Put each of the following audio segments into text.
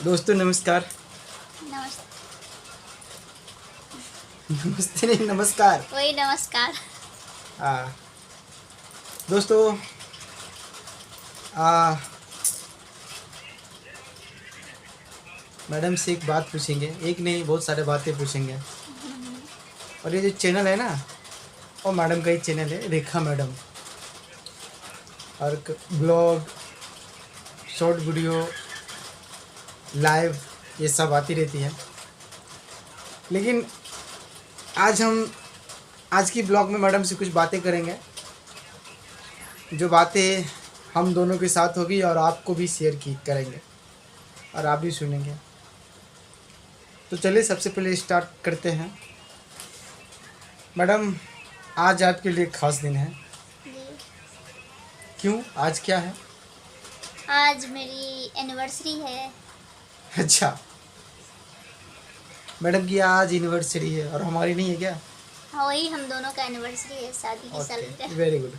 दोस्तों नमस्कार। नमस्ते। नमस्ते नहीं, नमस्कार। वही नमस्कार। आ, दोस्तों आ, मैडम से एक बात पूछेंगे, एक नहीं बहुत सारे बातें पूछेंगे। और ये जो चैनल है ना, वो मैडम का ही चैनल है, रेखा मैडम। और ब्लॉग, शॉर्ट वीडियो, लाइव, ये सब आती रहती है। लेकिन आज की ब्लॉग में मैडम से कुछ बातें करेंगे, जो बातें हम दोनों के साथ होगी और आपको भी शेयर की करेंगे और आप भी सुनेंगे। तो चलिए सबसे पहले स्टार्ट करते हैं। मैडम, आज आपके लिए खास दिन है। जी, क्यों, आज क्या है? आज मेरी एनिवर्सरी है। अच्छा, मैडम की आज एनिवर्सरी है और हमारी नहीं है क्या? हाँ, वही हम दोनों का एनिवर्सरी है, शादी की ओके, सालगिरह। Very good.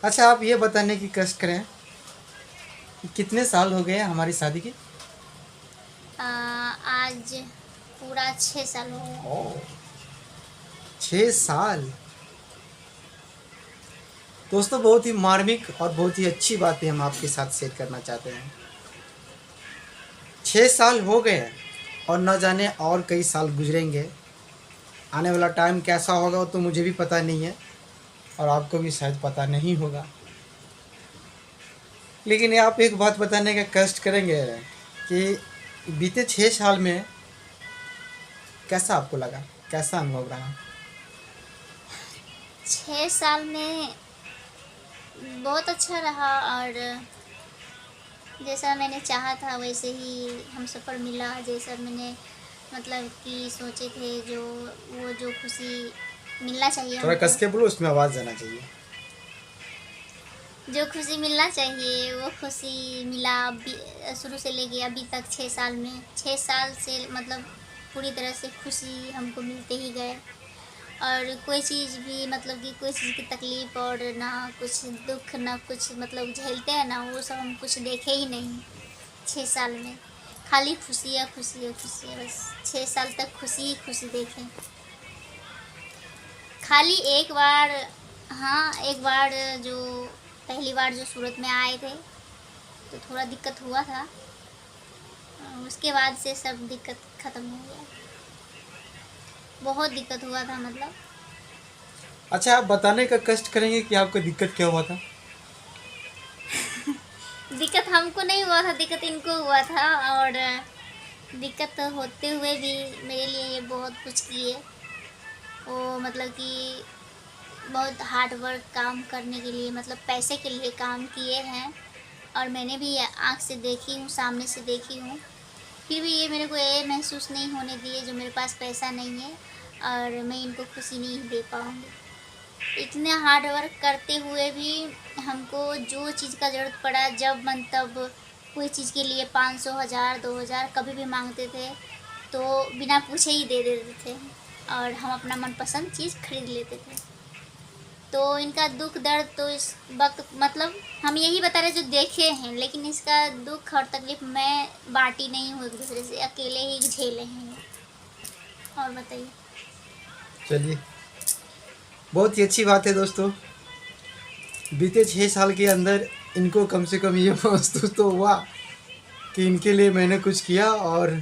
अच्छा, आप ये बताने की कष्ट करें कि कितने साल हो गए हैं हमारी शादी के? आज पूरा 6 साल हो गया। ओह, 6 साल। दोस्तों, बहुत ही मार्मिक और बहुत ही अच्छी बातें हम आपके साथ शेयर करना चाहते हैं। 6 साल हो गए हैं और न जाने और कई साल गुजरेंगे। आने वाला टाइम कैसा होगा वो तो मुझे भी पता नहीं है और आपको भी शायद पता नहीं होगा। लेकिन ये आप एक बात बताने का कष्ट करेंगे कि बीते 6 साल में कैसा आपको लगा, कैसा अनुभव रहा? 6 साल में बहुत अच्छा रहा, और जैसा मैंने चाहा था वैसे ही हम सफ़र मिला। जैसा मैंने मतलब कि सोचे थे, वो जो खुशी मिलना चाहिए थोड़ा कस हमको, के बोलो, उसमें आवाज़ जाना चाहिए। जो खुशी मिलना चाहिए वो खुशी मिला। अभी शुरू से लेके अभी तक 6 साल में, 6 साल से मतलब पूरी तरह से खुशी हमको मिलते ही गए। और कोई चीज़ भी मतलब कि कोई चीज़ की तकलीफ़ और ना कुछ दुख ना कुछ मतलब झेलते हैं ना, वो सब हम कुछ देखे ही नहीं 6 साल में। खाली खुशियाँ खुशियाँ खुशियाँ, बस 6 साल तक खुशी ही खुशी देखें। खाली एक बार, हाँ एक बार जो पहली बार जो सूरत में आए थे तो थोड़ा दिक्कत हुआ था। उसके बाद से सब दिक्कत ख़त्म हो गया। बहुत दिक्कत हुआ था मतलब। अच्छा, आप बताने का कष्ट करेंगे कि आपको दिक्कत क्या हुआ था? दिक्कत हमको नहीं हुआ था, दिक्कत इनको हुआ था। और दिक्कत होते हुए भी मेरे लिए ये बहुत कुछ किए। वो मतलब कि बहुत हार्ड वर्क काम करने के लिए, मतलब पैसे के लिए काम किए हैं। और मैंने भी ये आँख से देखी हूँ, सामने से देखी हूँ। फिर भी ये मेरे को ये महसूस नहीं होने दिए जो मेरे पास पैसा नहीं है और मैं इनको खुशी नहीं दे पाऊँगी। इतने हार्ड वर्क करते हुए भी हमको जो चीज़ का ज़रूरत पड़ा, जब मन तब कोई चीज़ के लिए 500 हज़ार 2000 कभी भी मांगते थे तो बिना पूछे ही दे देते थे, और हम अपना मनपसंद चीज़ खरीद लेते थे। तो इनका दुख दर्द तो इस वक्त मतलब हम यही बता रहे जो देखे हैं, लेकिन इसका दुख और तकलीफ़ मैं बांटी नहीं हूँ, एक दूसरे से अकेले ही झेले हैं। और बताइए। चलिए, बहुत ही अच्छी बात है दोस्तों। बीते 6 साल के अंदर इनको कम से कम ये महसूस तो हुआ कि इनके लिए मैंने कुछ किया और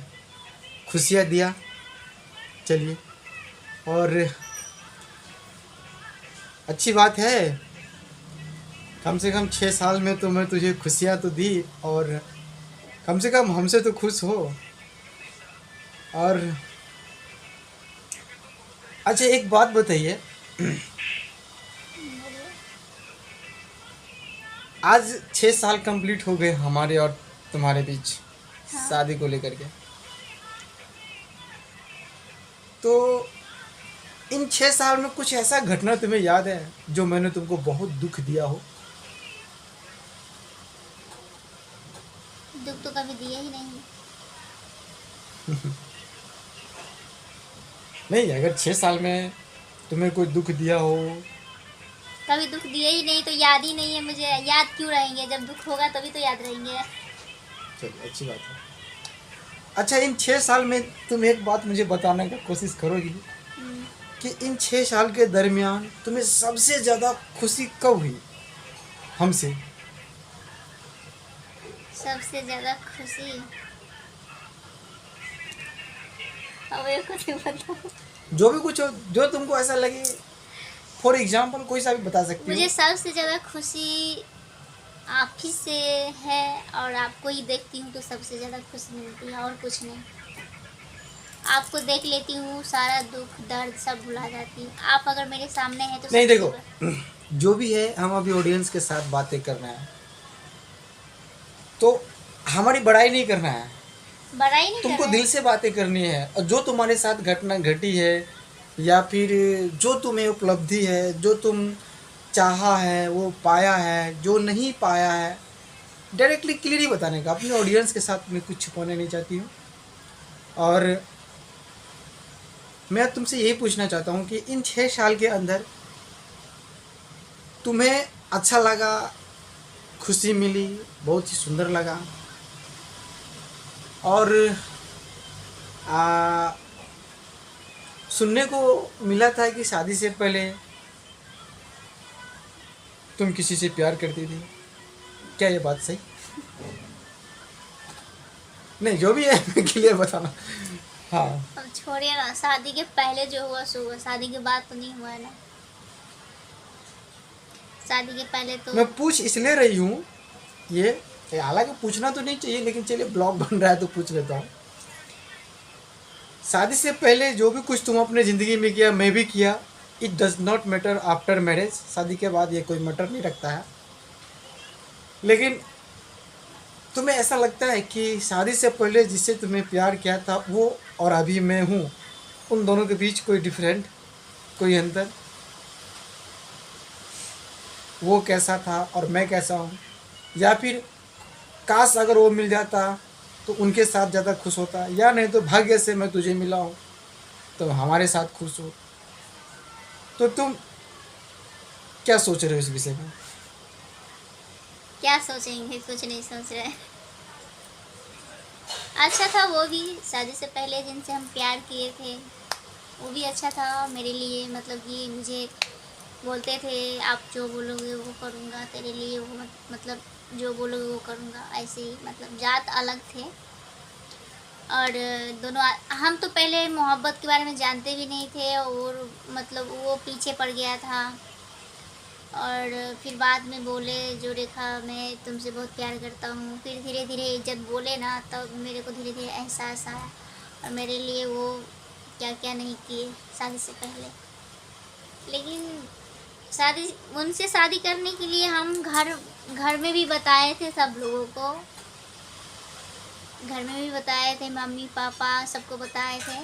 खुशियाँ दिया। चलिए, और अच्छी बात है, कम से कम 6 साल में तो मैं तुझे खुशियाँ तो दी और कम से कम हमसे तो खुश हो। और अच्छा, एक बात बताइए, आज 6 साल कंप्लीट हो गए हमारे और तुम्हारे बीच हाँ। शादी को लेकर के। तो इन 6 साल में कुछ ऐसा घटना तुम्हें याद है जो मैंने तुमको बहुत दुख दिया हो? दुख तो कभी दिए ही नहीं। नहीं, अगर 6 साल में तुम्हें कोई दुख दिया हो। कभी दुख दिए ही नहीं तो याद ही नहीं है मुझे। याद क्यों रहेंगे? जब दुख होगा तभी तो याद रहेंगे। चलिए अच्छी बात है। अच्छा, इन 6 साल में तुम एक बात मुझे बताने का कोशिश करोगी हम्म, कि इन 6 साल के दरमियान तुम्हें सबसे ज़्यादा खुशी कब हुई हमसे? सबसे ज़्यादा खुशी अब मेरे को नहीं पता। जो भी कुछ हो, जो तुमको ऐसा लगे, फॉर एग्जाम्पल कोई सा भी बता सकती मुझे हो। सबसे ज़्यादा खुशी आप ही से है, और आपको ही देखती हूँ तो सबसे ज़्यादा खुशी मिलती है, और कुछ नहीं। आपको देख लेती हूँ, सारा दुख दर्द सब भुला जाती हूँ। आप अगर मेरे सामने हैं तो नहीं सबसे देखो, जो भी है हम अभी ऑडियंस के साथ बातें कर रहे हैं, तो हमारी बड़ाई नहीं करना है, बड़ाई नहीं कर तुमको रहे दिल हैं। से बातें करनी है। और जो तुम्हारे साथ घटना घटी है, या फिर जो तुम्हें उपलब्धि है, जो तुम चाहा है वो पाया है, जो नहीं पाया है, डायरेक्टली क्लियर ही बताने का। अपने ऑडियंस के साथ मैं कुछ छुपाना नहीं चाहती हूँ। और मैं तुमसे यही पूछना चाहता हूँ कि इन 6 साल के अंदर तुम्हें अच्छा लगा, खुशी मिली, बहुत ही सुंदर लगा, और आ, सुनने को मिला था कि शादी से पहले तुम किसी से प्यार करती थी, क्या ये बात सही? नहीं, जो भी है मैं क्लियर बताना। हाँ, अब छोड़िए ना, शादी के पहले जो हुआ सो हुआ, शादी के बाद तो नहीं हुआ है ना। शादी के पहले तो मैं पूछ इसलिए रही हूँ ये हालांकि पूछना तो नहीं चाहिए, लेकिन चलिए ब्लॉग बन रहा है तो पूछ लेता हूँ। शादी से पहले जो भी कुछ तुम अपने ज़िंदगी में किया, मैं भी किया, it does not matter after marriage. शादी के बाद ये कोई मैटर नहीं रखता है। लेकिन तुम्हें ऐसा लगता है कि शादी से पहले जिससे तुम्हें प्यार किया था वो और अभी मैं हूँ, उन दोनों के बीच कोई डिफरेंट, कोई अंतर, वो कैसा था और मैं कैसा हूँ? या फिर काश अगर वो मिल जाता तो उनके साथ ज़्यादा खुश होता, या नहीं तो भाग्य से मैं तुझे मिला हूँ तो हमारे साथ खुश हो। तो तुम क्या सोच रहे हो इस विषय में? क्या सोचेंगे, कुछ नहीं सोच रहे। अच्छा था वो भी, शादी से पहले जिनसे हम प्यार किए थे वो भी अच्छा था मेरे लिए। मतलब कि मुझे बोलते थे आप जो बोलोगे वो करूँगा तेरे लिए, वो मतलब जो बोलोगे वो करूँगा, ऐसे ही। मतलब जात अलग थे, और दोनों हम तो पहले मोहब्बत के बारे में जानते भी नहीं थे, और मतलब वो पीछे पड़ गया था। और फिर बाद में बोले जो रेखा मैं तुमसे बहुत प्यार करता हूँ, फिर धीरे धीरे जब बोले ना तब मेरे को धीरे धीरे एहसास आया, और मेरे लिए वो क्या क्या नहीं किए शादी से पहले। लेकिन शादी उनसे शादी करने के लिए हम घर में भी बताए थे सब लोगों को, घर में भी बताए थे, मम्मी पापा सबको बताए थे।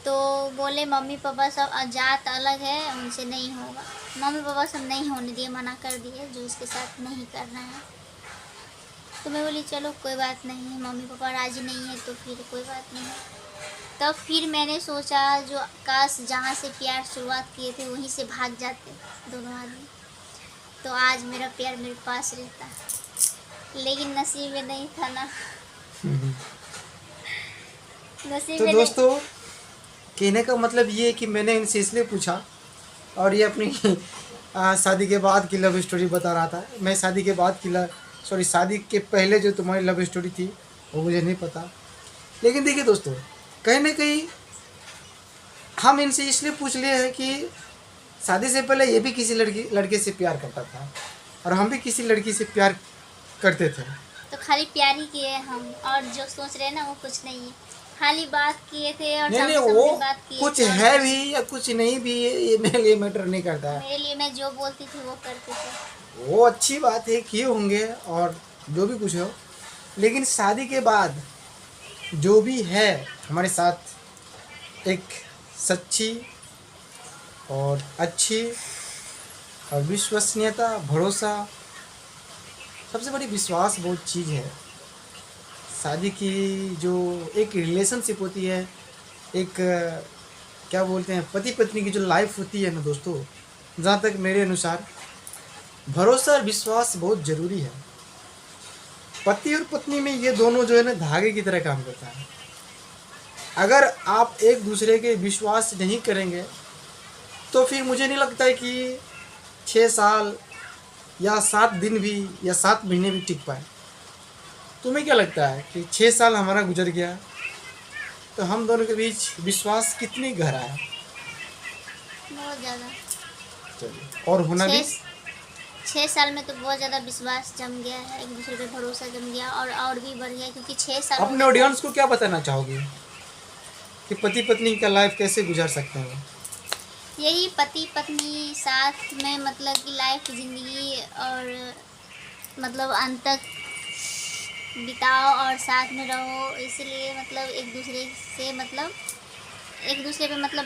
तो बोले मम्मी पापा सब जात अलग है, उनसे नहीं होगा। मम्मी पापा सब नहीं होने दिए, मना कर दिए, जो इसके साथ नहीं करना है। तो मैं बोली चलो कोई बात नहीं, मम्मी पापा राजी नहीं है तो फिर कोई बात नहीं। तब फिर मैंने सोचा जो काश जहाँ से प्यार शुरुआत किए थे वहीं से भाग जाते दोनों आदमी, तो आज मेरा प्यार मेरे पास रहता। लेकिन नसीब में नहीं था ना, नसीब तो में नहीं। दोस्तों, कहने का मतलब ये है कि मैंने इनसे इसलिए पूछा, और ये अपनी शादी के बाद की लव स्टोरी बता रहा था। मैं शादी के बाद की शादी के पहले जो तुम्हारी लव स्टोरी थी वो मुझे नहीं पता। लेकिन देखिए दोस्तों, कहीं ना कहीं हम इनसे इसलिए पूछ लिए हैं कि शादी से पहले ये भी किसी लड़के से प्यार करता था, और हम भी किसी लड़की से प्यार करते थे। तो खाली प्यार ही किए हम, और जो सोच रहे हैं ना वो कुछ नहीं है, खाली बात किए थे और नहीं नहीं, सामने वो सामने बात किए कुछ थे। और है भी या कुछ नहीं भी, ये मेरे लिए मैटर नहीं करता है। मेरे लिए मैं जो बोलती थी वो करते थे। वो अच्छी बात है, किए होंगे और जो भी कुछ हो, लेकिन शादी के बाद जो भी है हमारे साथ, एक सच्ची और अच्छी और विश्वसनीयता, भरोसा, सबसे बड़ी विश्वास बहुत चीज़ है। शादी की जो एक रिलेशनशिप होती है, एक क्या बोलते हैं, पति पत्नी की जो लाइफ होती है ना दोस्तों, जहाँ तक मेरे अनुसार भरोसा और विश्वास बहुत ज़रूरी है। पति और पत्नी में ये दोनों जो है ना धागे की तरह काम करता है। अगर आप एक दूसरे के विश्वास नहीं करेंगे तो फिर मुझे नहीं लगता है कि 6 साल या 7 दिन भी या 7 महीने भी टिक पाए। तुम्हें क्या लगता है कि 6 साल हमारा गुजर गया तो हम दोनों के बीच विश्वास कितनी गहरा है? बहुत ज़्यादा। चलिए, और होना भी 6 साल में तो बहुत ज़्यादा विश्वास जम गया है, एक दूसरे पे भरोसा जम गया और भी बढ़ गया, क्योंकि 6 साल अपने ऑडियंस को क्या बताना चाहोगे कि पति पत्नी का लाइफ कैसे गुजार सकते हैं? यही पति पत्नी साथ में मतलब कि लाइफ ज़िंदगी और मतलब अंत तक बिताओ और साथ में रहो। इसलिए मतलब एक दूसरे पे मतलब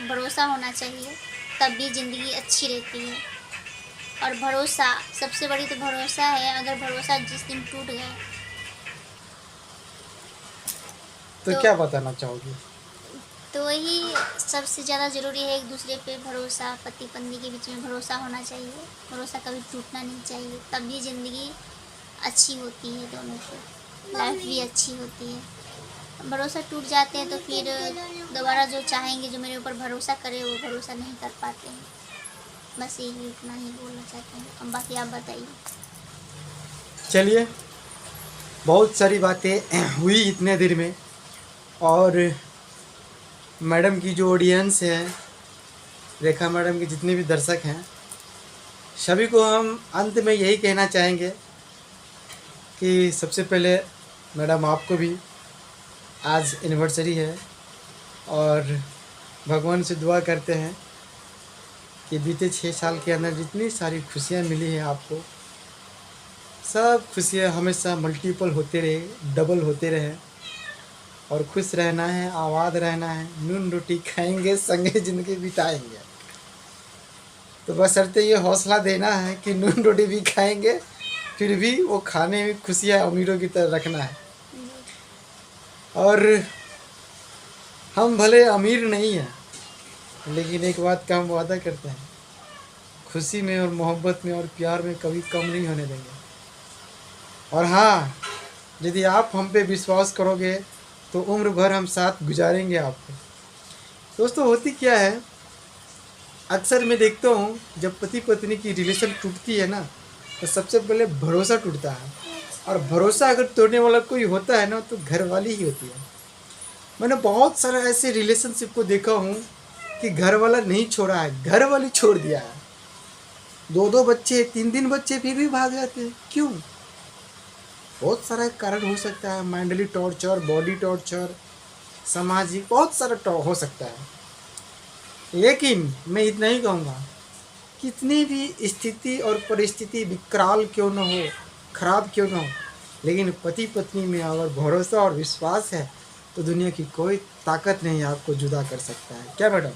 भरोसा होना चाहिए, तब भी ज़िंदगी अच्छी रहती है। और भरोसा सबसे बड़ी तो भरोसा है, अगर भरोसा जिस दिन टूट गया तो क्या बताना चाहोगे? तो वही सबसे ज़्यादा ज़रूरी है, एक दूसरे पे भरोसा। पति पत्नी के बीच में भरोसा होना चाहिए, भरोसा कभी टूटना नहीं चाहिए, तब भी ज़िंदगी अच्छी होती है, दोनों की लाइफ भी अच्छी होती है। भरोसा टूट जाते हैं तो फिर दोबारा जो चाहेंगे, जो मेरे ऊपर भरोसा करे, वो भरोसा नहीं कर पाते हैं। बस यही इतना ही बोलना चाहते हैं, अब बाकी आप बताइए। चलिए, बहुत सारी बातें हुई इतने देर में, और मैडम की जो ऑडियंस है, रेखा मैडम के जितने भी दर्शक हैं, सभी को हम अंत में यही कहना चाहेंगे कि सबसे पहले मैडम आपको भी आज एनिवर्सरी है, और भगवान से दुआ करते हैं कि बीते 6 साल के अंदर जितनी सारी खुशियाँ मिली हैं आपको, सब खुशियाँ हमेशा मल्टीपल होते रहे, डबल होते रहे, और खुश रहना है, आबाद रहना है, नून रोटी खाएंगे, संगे ज़िंदगी बिताएंगे। तो बशर्ते ये हौसला देना है कि नून रोटी भी खाएंगे, फिर भी वो खाने में खुशियाँ अमीरों की तरह रखना है। और हम भले अमीर नहीं हैं, लेकिन एक बात का हम वादा करते हैं, खुशी में और मोहब्बत में और प्यार में कभी कम नहीं होने देंगे। और हाँ, यदि आप हम पे विश्वास करोगे तो उम्र भर हम साथ गुजारेंगे आपको। दोस्तों, होती क्या है, अक्सर मैं देखता हूँ जब पति पत्नी की रिलेशन टूटती है ना, तो सबसे पहले भरोसा टूटता है, और भरोसा अगर तोड़ने वाला कोई होता है ना, तो घर वाली ही होती है। मैंने बहुत सारे ऐसे रिलेशनशिप को देखा हूँ कि घर वाला नहीं छोड़ा है, घर वाली छोड़ दिया है। 2-2 बच्चे, 3-3 बच्चे, फिर भी भाग जाते हैं। क्यों? बहुत सारा कारण हो सकता है, मेंटली टॉर्चर, बॉडी टॉर्चर, सामाजिक, बहुत सारा हो सकता है। लेकिन मैं इतना ही कहूँगा, कितनी भी स्थिति और परिस्थिति विकराल क्यों न हो, खराब क्यों न हो, लेकिन पति पत्नी में अगर भरोसा और विश्वास है तो दुनिया की कोई ताकत नहीं आपको जुदा कर सकता है। क्या मैडम?